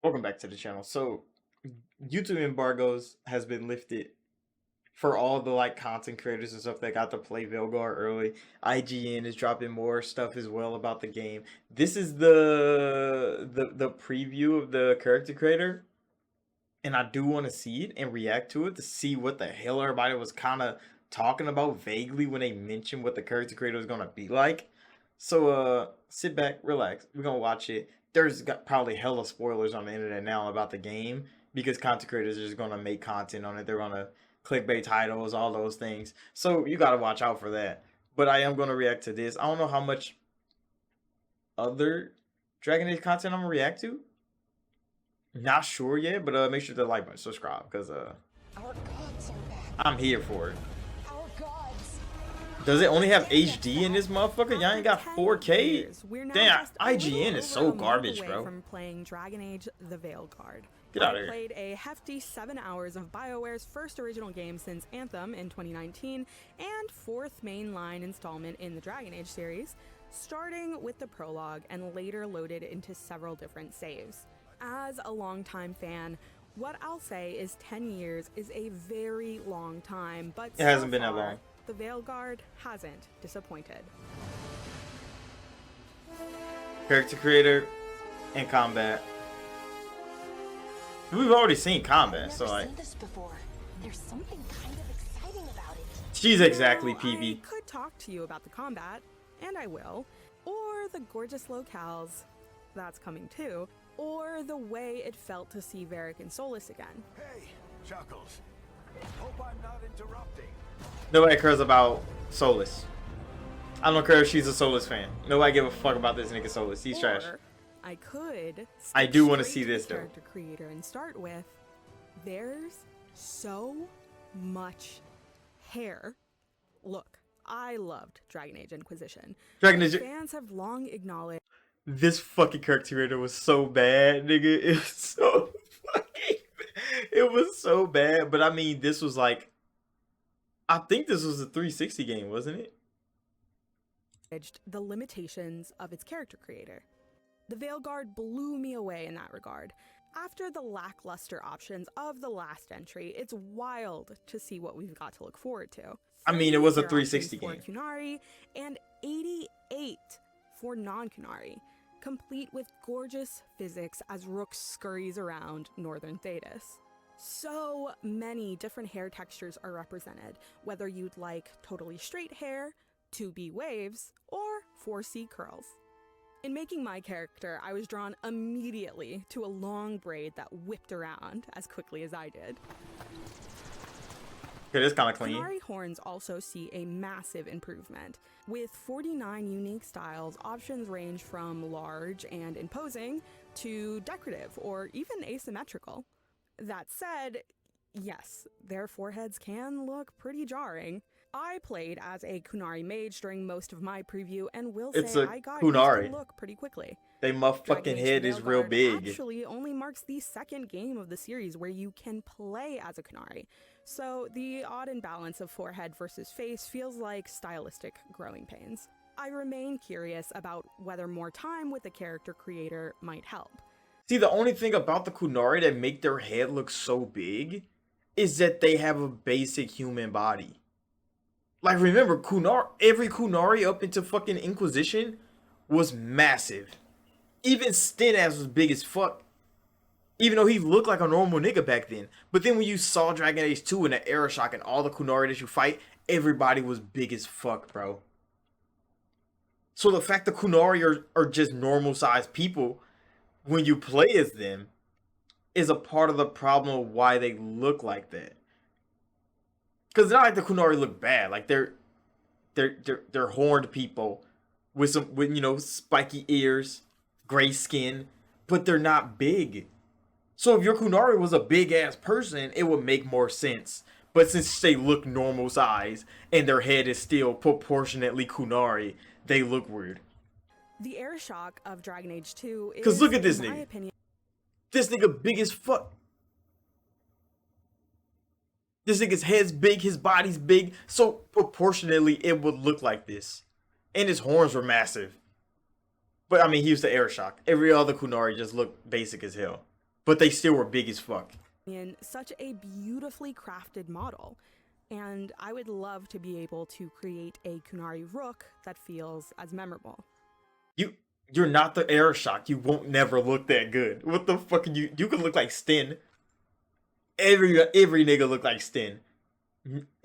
Welcome back to the channel. So, YouTube embargoes has been lifted for all the content creators and stuff that got to play Veilguard early. IGN is dropping more stuff as well about the game. This is the preview of the character creator, and I do want to see it and react to it to see what the hell everybody was kind of talking about vaguely when they mentioned what the character creator was gonna be like. So sit back, relax. We're gonna watch it. There's got probably hella spoilers on the internet now about the game because content creators are just gonna make content on it. They're gonna clickbait titles, all those things. So you gotta watch out for that. But I am gonna react to this. I don't know how much other Dragon Age content I'm gonna react to. Not sure yet, but make sure to like button, subscribe, because Our gods are back. I'm here for it. Our gods. Does it only have HD in this motherfucker? Y'all ain't got 4K? Damn, IGN is so garbage, bro. From playing Dragon Age: The Veilguard. Get out of here. I played a hefty 7 hours of BioWare's first original game since Anthem in 2019 and fourth mainline installment in the Dragon Age series, starting with the prologue and later loaded into several different saves. As a longtime fan, what I'll say is 10 years is a very long time, but it hasn't been that long. The Veilguard hasn't disappointed. Character creator and combat. We've already seen combat, so like. I've never seen this before. There's something kind of exciting about it. She's exactly Now, PV. I could talk to you about the combat, and I will, or the gorgeous locales, that's coming too, or the way it felt to see Varric and Solis again. Hey, Chuckles. Hope I'm not interrupting. Nobody cares about Solis. I don't care if she's a Solis fan. Nobody give a fuck about this nigga Solis. He's trash. Or I could. I skip do wanna straight see to this, the though. character creator and start with. There's so much hair. Look, I loved Dragon Age Inquisition. Dragon Age. Fans have long acknowledged. This fucking character creator was so bad, nigga. It was so fucking. It was so bad. But I mean, this was like. I think this was a 360 game, wasn't it? The limitations of its character creator. The Veilguard blew me away in that regard. After the lackluster options of the last entry, it's wild to see what we've got to look forward to. I mean, it was a 30 360 options game. for kunari and 88 for non-kunari, complete with gorgeous physics as Rook scurries around Northern Thetis. So many different hair textures are represented, whether you'd like totally straight hair, 2B waves, or 4C curls. In making my character, I was drawn immediately to a long braid that whipped around as quickly as I did. Okay, this kind of clean. Kunari horns also see a massive improvement. With 49 unique styles, options range from large and imposing to decorative or even asymmetrical. That said, yes, their foreheads can look pretty jarring. I played as a Kunari mage during most of my preview and will It's say a I got Kunari. used to look pretty quickly. They motherfucking Dragon Age head is real Veilguard big. actually only marks the second game of the series where you can play as a Kunari, so the odd imbalance of forehead versus face feels like stylistic growing pains. I remain curious about whether more time with the character creator might help. See, the only thing about the Kunari that make their head look so big is that they have a basic human body. Like, remember, every Kunari up into fucking Inquisition was massive. Even Stenaz was big as fuck. Even though he looked like a normal nigga back then. But then when you saw Dragon Age 2 and the Era Shock and all the Kunari that you fight, everybody was big as fuck, bro. So the fact that Kunari are just normal sized people when you play as them is a part of the problem of why they look like that. Because it's not like the Kunari look bad. Like they're horned people with spiky ears, gray skin, but they're not big. So if your Kunari was a big ass person, it would make more sense. But since they look normal size and their head is still proportionately Kunari, they look weird. The air shock of Dragon Age 2 is, Because look at this in my nigga. opinion, This nigga big as fuck. This nigga's head's big, his body's big, so proportionately it would look like this. And his horns were massive. But I mean, he used the air shock. Every other Kunari just looked basic as hell. but they still were big as fuck. In such a beautifully crafted model. And I would love to be able to create a kunari rook that feels as memorable. You're not the air shock. You won't never look that good. What the fuck? You could look like Sten. Every nigga look like Sten.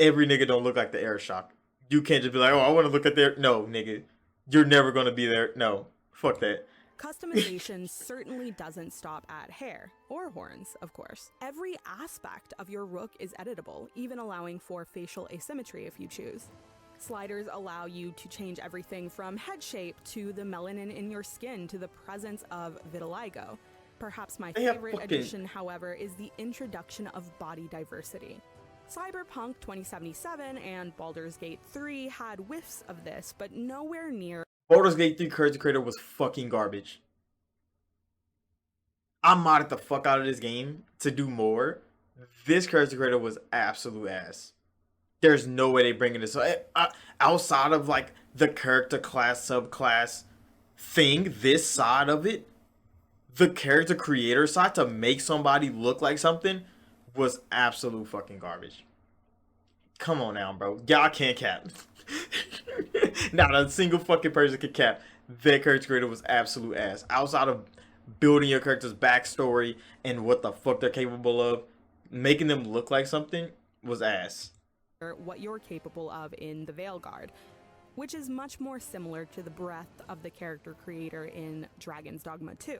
Every nigga don't look like the air shock. You can't just be like, oh, I want to look at their. No, nigga, you're never gonna be there. No, fuck that. Customization certainly doesn't stop at hair, or horns, of course. Every aspect of your rook is editable, even allowing for facial asymmetry if you choose. Sliders allow you to change everything from head shape to the melanin in your skin to the presence of vitiligo. Perhaps my favorite addition, however, is the introduction of body diversity. Cyberpunk 2077 and Baldur's Gate 3 had whiffs of this, but nowhere near. Baldur's Gate 3 Character Creator was fucking garbage. I modded the fuck out of this game to do more. This Character Creator was absolute ass. There's no way they bringing this outside of like the character class subclass thing. This side of it, the character creator side to make somebody look like something was absolute fucking garbage. Come on now, bro. Y'all can't cap. Not a single fucking person can cap. That character creator was absolute ass. Outside of building your character's backstory and what the fuck they're capable of, making them look like something was ass. What you're capable of in the Veilguard, which is much more similar to the breadth of the character creator in Dragon's Dogma 2.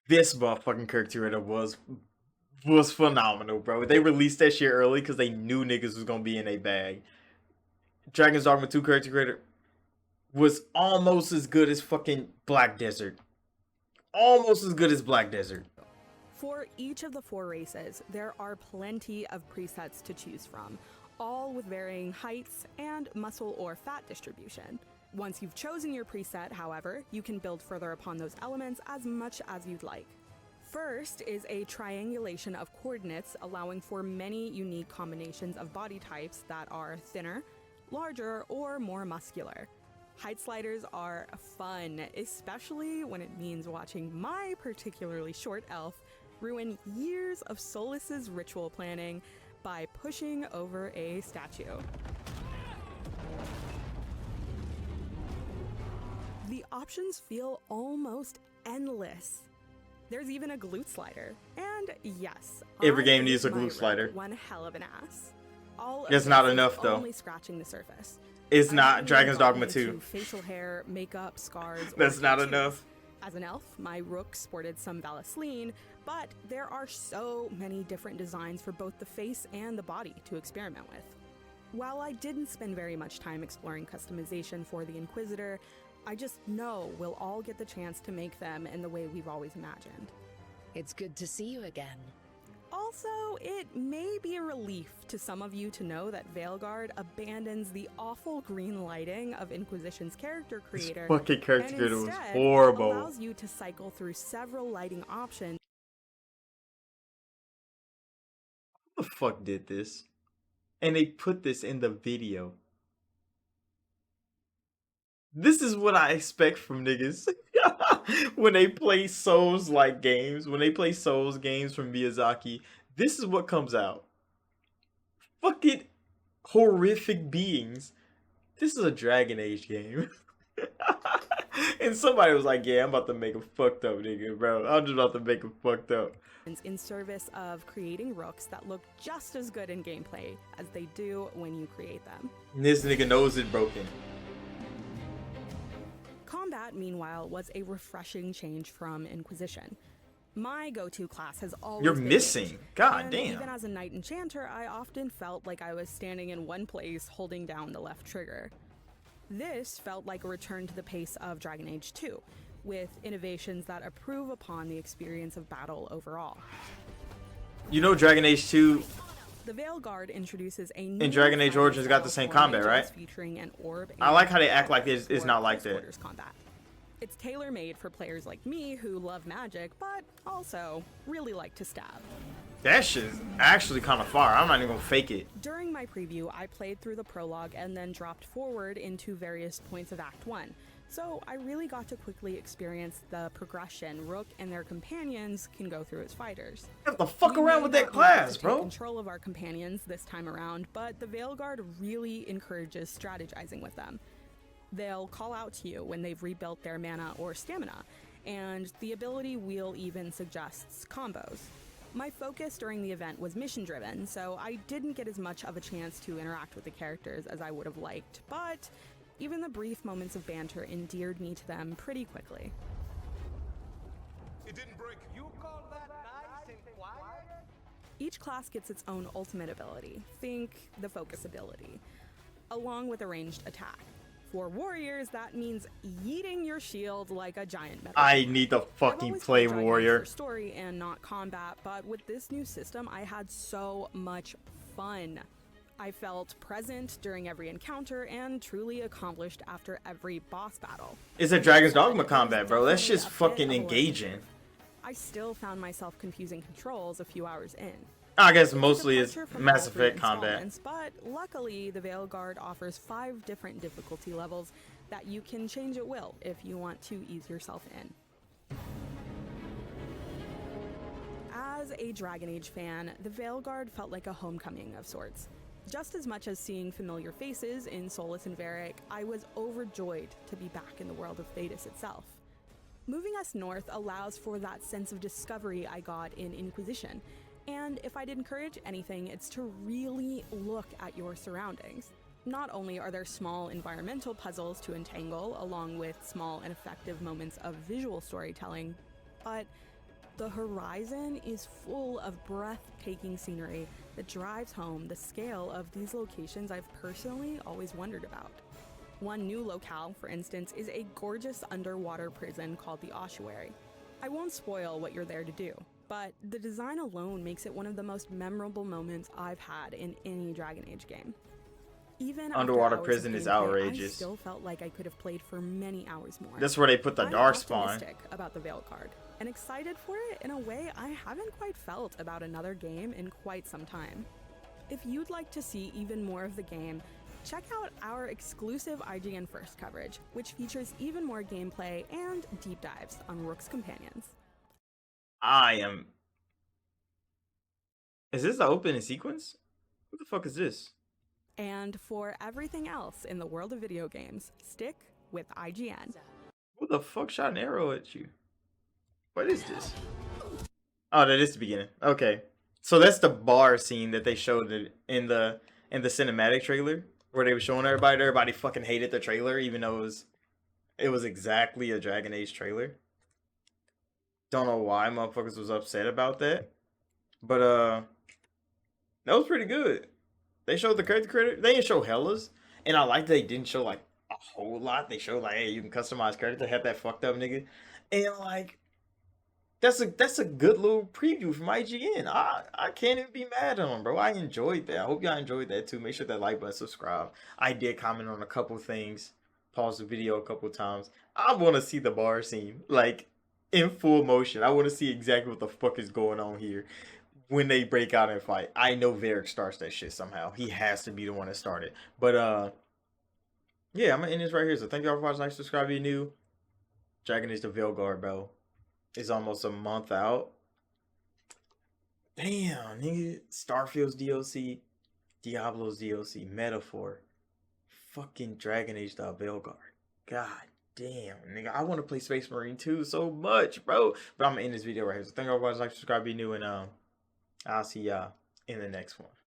This motherfucking character creator was phenomenal, bro. They released that shit early because they knew niggas was gonna be in a bag. Dragon's Dogma 2 character creator was almost as good as fucking Black Desert. Almost as good as Black Desert. For each of the 4 races, there are plenty of presets to choose from, all with varying heights and muscle or fat distribution. Once you've chosen your preset, however, you can build further upon those elements as much as you'd like. First is a triangulation of coordinates, allowing for many unique combinations of body types that are thinner, larger, or more muscular. Height sliders are fun, especially when it means watching my particularly short elf ruin years of Solas's ritual planning by pushing over a statue. The options feel almost endless. There's even a glute slider. And yes, every game needs a glute slider. One hell of an ass. All it's not enough though. Only scratching the surface. It's not Dragon's Dogma 2. Facial hair, makeup, scars. That's not enough. As an elf, my rook sported some Vaseline, but there are so many different designs for both the face and the body to experiment with. While I didn't spend very much time exploring customization for the Inquisitor, I just know we'll all get the chance to make them in the way we've always imagined. It's good to see you again. Also, it may be a relief to some of you to know that Veilguard abandons the awful green lighting of Inquisition's character creator. This fucking character creator was instead horrible. Allows you to cycle through several lighting options. Who the fuck did this? And they put this in the video. This is what I expect from niggas when they play Souls-like games. When they play Souls games from Miyazaki, this is what comes out. Fucking horrific beings. This is a Dragon Age game. And somebody was like, yeah, I'm about to make a fucked up nigga, bro. I'm just about to make a fucked up. In service of creating rooks that look just as good in gameplay as they do when you create them. And this nigga nose is broken. Combat, meanwhile, was a refreshing change from Inquisition. My go-to class has always You're been missing. Mage, God and damn. Even as a Knight Enchanter, I often felt like I was standing in one place holding down the left trigger. This felt like a return to the pace of Dragon Age 2, with innovations that improve upon the experience of battle overall. You know Dragon Age 2 The Veilguard introduces a new and Dragon Age Origins got the same combat, right? Featuring an orb. I like how they act like it's not like that. Combat. It's tailor-made for players like me who love magic, but also really like to stab. That shit's actually kind of far. I'm not even gonna fake it. During my preview, I played through the prologue and then dropped forward into various points of Act 1, So I really got to quickly experience the progression Rook and their companions can go through as fighters. Have to fuck We around may with not that be able class, to take bro. control of our companions this time around, but the Veilguard really encourages strategizing with them. They'll call out to you when they've rebuilt their mana or stamina, and the ability wheel even suggests combos. My focus during the event was mission driven, so I didn't get as much of a chance to interact with the characters as I would have liked, but even the brief moments of banter endeared me to them pretty quickly. It didn't break. You call that nice and quiet? Each class gets its own ultimate ability, think the focus ability, along with a ranged attack. For warriors, that means yeeting your shield like a giant metal. I need to I've fucking always play played Dragon Age warrior. for story and not combat, but with this new system, I had so much fun. I felt present during every encounter and truly accomplished after every boss battle. It's a Dragon's Dogma It was combat, bro. That's definitely just a bit fucking of a learning engaging. curve. I still found myself confusing controls a few hours in. I guess It's a mostly it's departure from Mass all three Effect combat. installments, but luckily the Veilguard offers 5 different difficulty levels that you can change at will if you want to ease yourself in. As a Dragon Age fan, the Veilguard felt like a homecoming of sorts. Just as much as seeing familiar faces in Solus and Varric, I was overjoyed to be back in the world of Thedas itself. Moving us north allows for that sense of discovery I got in Inquisition, and if I'd encourage anything, it's to really look at your surroundings. Not only are there small environmental puzzles to entangle, along with small and effective moments of visual storytelling, but the horizon is full of breathtaking scenery that drives home the scale of these locations I've personally always wondered about. One new locale, for instance, is a gorgeous underwater prison called the Ossuary. I won't spoil what you're there to do, but the design alone makes it one of the most memorable moments I've had in any Dragon Age game. Even Underwater after hours prison of is gameplay, outrageous. I still felt like I could have played for many hours more. That's where they put the I'm dark spawn. optimistic about the Veilguard and excited for it in a way I haven't quite felt about another game in quite some time. If you'd like to see even more of the game, check out our exclusive IGN First coverage, which features even more gameplay and deep dives on Rook's companions. Is this the opening sequence? What the fuck is this? And for everything else in the world of video games, stick with IGN. Who the fuck shot an arrow at you? What is this? Oh, that is the beginning. Okay. So that's the bar scene that they showed in the cinematic trailer where they were showing everybody. Everybody fucking hated the trailer, even though it was exactly a Dragon Age trailer. Don't know why motherfuckers was upset about that. But that was pretty good. They showed the character creator. They didn't show Hellas. And I like that they didn't show like a whole lot. They showed like, hey, you can customize character. They had that fucked up nigga. And like that's a good little preview from IGN. I can't even be mad at them, bro. I enjoyed that. I hope y'all enjoyed that too. Make sure that like button, subscribe. I did comment on a couple things. Pause the video a couple times. I want to see the bar scene like in full motion. I want to see exactly what the fuck is going on here when they break out and fight. I know Varric starts that shit somehow. He has to be the one that started. But yeah, I'm gonna end this right here. So thank y'all for watching. Like, subscribe if you're new. Dragon Age the Veilguard, bro. It's almost a month out. Damn, nigga. Starfield's DLC, Diablo's DLC, Metaphor, fucking Dragon Age the Veilguard. God damn, nigga. I want to play Space Marine 2 so much, bro. But I'm gonna end this video right here. So thank y'all for watching. Like, subscribe if you're new, and I'll see y'all in the next one.